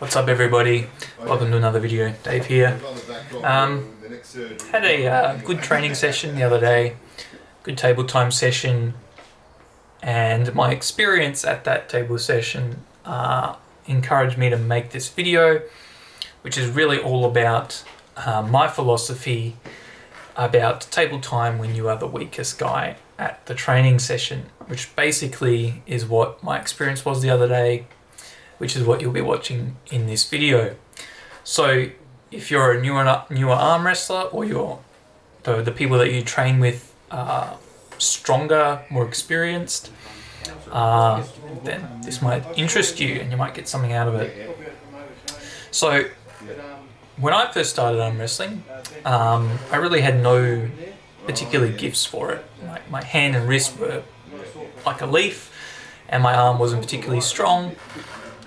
What's up everybody, welcome to another video. Dave here. Had a good training session the other day, good table time session, and my experience at that table session encouraged me to make this video, which is really all about my philosophy about table time when you are the weakest guy at the training session, which basically is what my experience was the other day, which is what you'll be watching in this video. So if you're a newer arm wrestler, or the people that you train with are stronger, more experienced, then this might interest you and you might get something out of it. So when I first started arm wrestling, I really had no particular gifts for it. My hand and wrist were like a leaf and my arm wasn't particularly strong.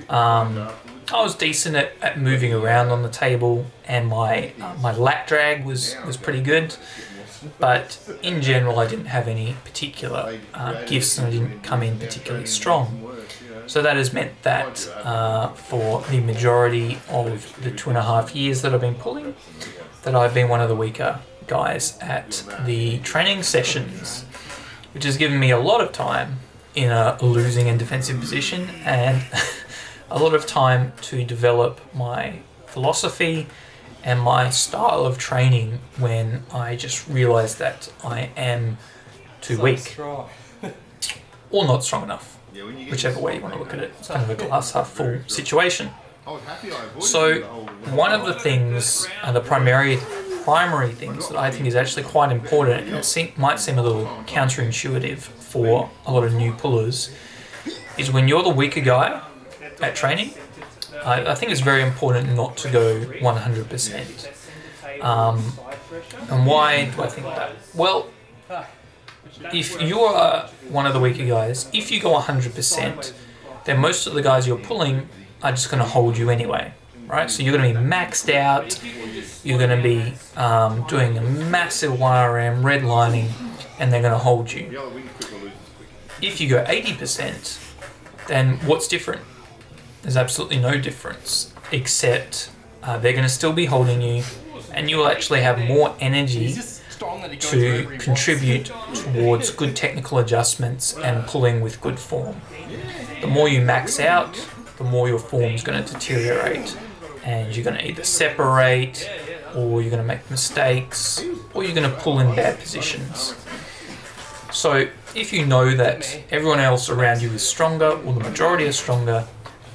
I was decent at moving around on the table, and my lat drag was pretty good, but in general I didn't have any particular gifts, and I didn't come in particularly strong. So that has meant that for the majority of the 2.5 years that I've been pulling, that I've been one of the weaker guys at the training sessions, which has given me a lot of time in a losing and defensive position, and a lot of time to develop my philosophy and my style of training when I just realized that I am too weak or not strong enough, whichever way you want to look at it. It's kind of a glass half full situation. So one of the things, the primary things that I think is actually quite important, and it might seem a little counterintuitive for a lot of new pullers, is when you're the weaker guy at training, I think it's very important not to go 100%. And why do I think that? Well, if you are one of the weaker guys, if you go 100%, then most of the guys you're pulling are just going to hold you anyway, right? So you're going to be maxed out, you're going to be doing a massive 1RM redlining, and they're going to hold you. If you go 80%, then what's different? There's absolutely no difference, except they're going to still be holding you, and you will actually have more energy to contribute towards good technical adjustments and pulling with good form. The more you max out, the more your form is going to deteriorate, and you're going to either separate, or you're going to make mistakes, or you're going to pull in bad positions. So if you know that everyone else around you is stronger, or the majority is stronger,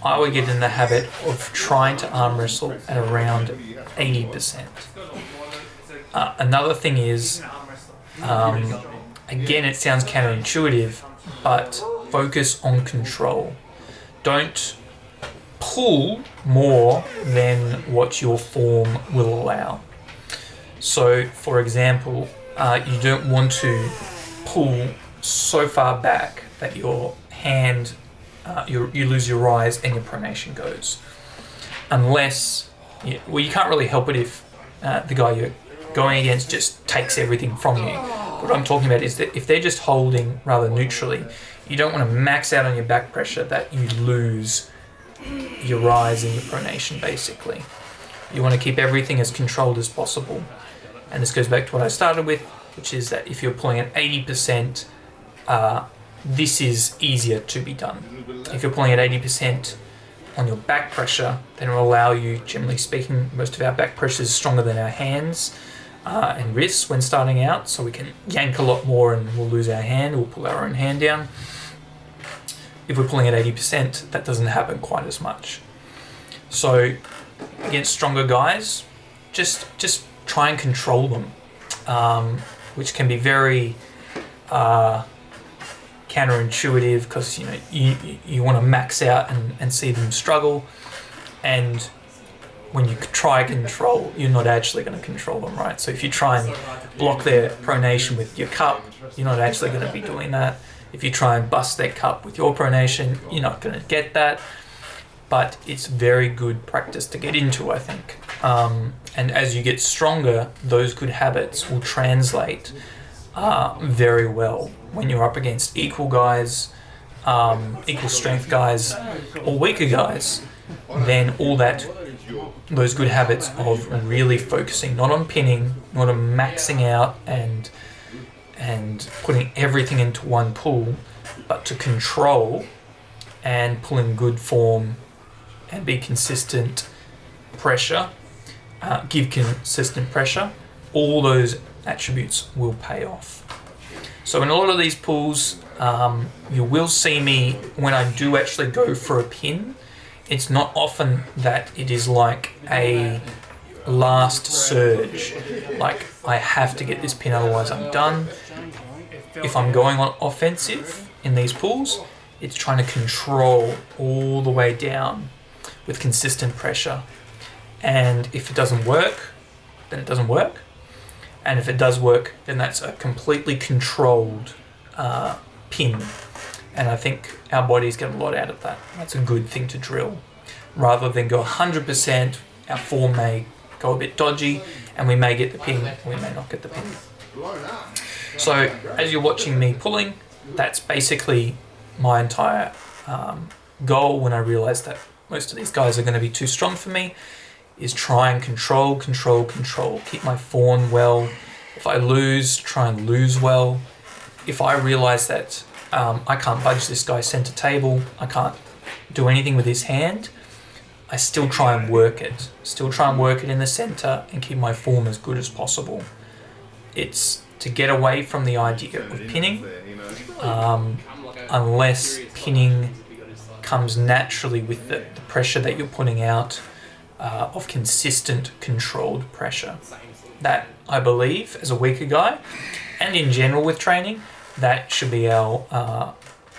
I would get in the habit of trying to arm wrestle at around 80%. Another thing is, again, it sounds counterintuitive, but focus on control. Don't pull more than what your form will allow. So, for example, you don't want to pull so far back that your hand you lose your rise and your pronation goes. Unless, you can't really help it if the guy you're going against just takes everything from you. What I'm talking about is that if they're just holding rather neutrally, you don't want to max out on your back pressure that you lose your rise and your pronation, basically. You want to keep everything as controlled as possible. And this goes back to what I started with, which is that if you're pulling at 80%, this is easier to be done. If you're pulling at 80% on your back pressure, then it will allow you, generally speaking, most of our back pressure is stronger than our hands and wrists when starting out, so we can yank a lot more and we'll lose our hand, we'll pull our own hand down. If we're pulling at 80%, that doesn't happen quite as much. So against stronger guys, just try and control them, which can be very counterintuitive, because you want to max out and see them struggle, and when you try control, you're not actually going to control them, right? So if you try and block their pronation with your cup, you're not actually going to be doing that. If you try and bust their cup with your pronation, you're not going to get that. But it's very good practice to get into, I think. And as you get stronger, those good habits will translate very well when you're up against equal guys, equal strength guys, or weaker guys. then those good habits of really focusing, not on pinning, not on maxing out and putting everything into one pull, but to control and pull in good form and be consistent pressure, give consistent pressure, all those attributes will pay off. So in a lot of these pulls, you will see me, when I do actually go for a pin, it's not often that it is like a last surge, like I have to get this pin otherwise I'm done. If I'm going on offensive in these pulls, it's trying to control all the way down with consistent pressure. And if it doesn't work, then it doesn't work. And if it does work, then that's a completely controlled pin. And I think our bodies get a lot out of that. That's a good thing to drill. Rather than go 100%, our form may go a bit dodgy, and we may get the pin, we may not get the pin. So as you're watching me pulling, that's basically my entire goal when I realize that most of these guys are going to be too strong for me, is try and control, keep my form well. If I lose, try and lose well. If I realize that I can't budge this guy's center table, I can't do anything with his hand, I still try and work it. Still try and work it in the center and keep my form as good as possible. It's to get away from the idea of pinning, unless pinning comes naturally with the pressure that you're putting out, of consistent, controlled pressure. That, I believe, as a weaker guy, and in general with training, that should be our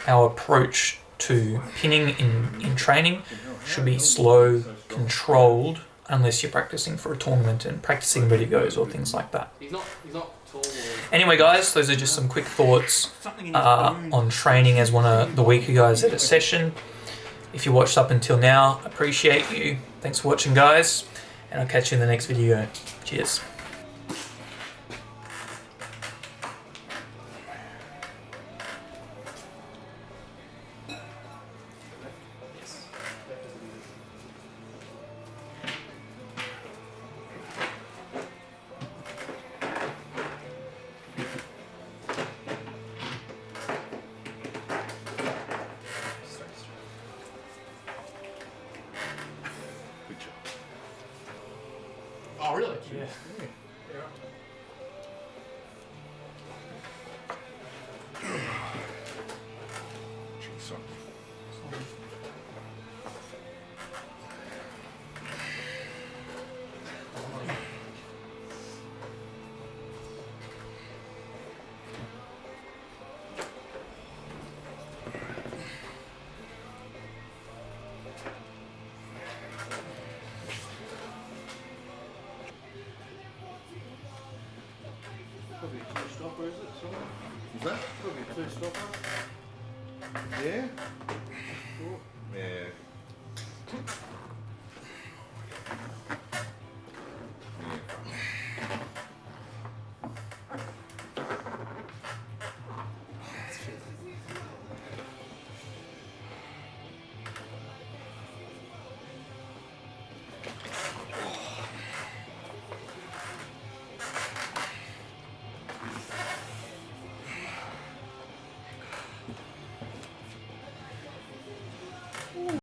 approach to pinning in training. Should be slow, controlled, unless you're practicing for a tournament and practicing ready goes or things like that. Anyway, guys, those are just some quick thoughts on training as one of the weaker guys at a session. If you watched up until now, appreciate you. Thanks for watching, guys, and I'll catch you in the next video. Cheers. Oh, really? Yeah. Probably a two-stopper, is it? Somewhere? Is that? Probably a two-stopper. Yeah. Cool.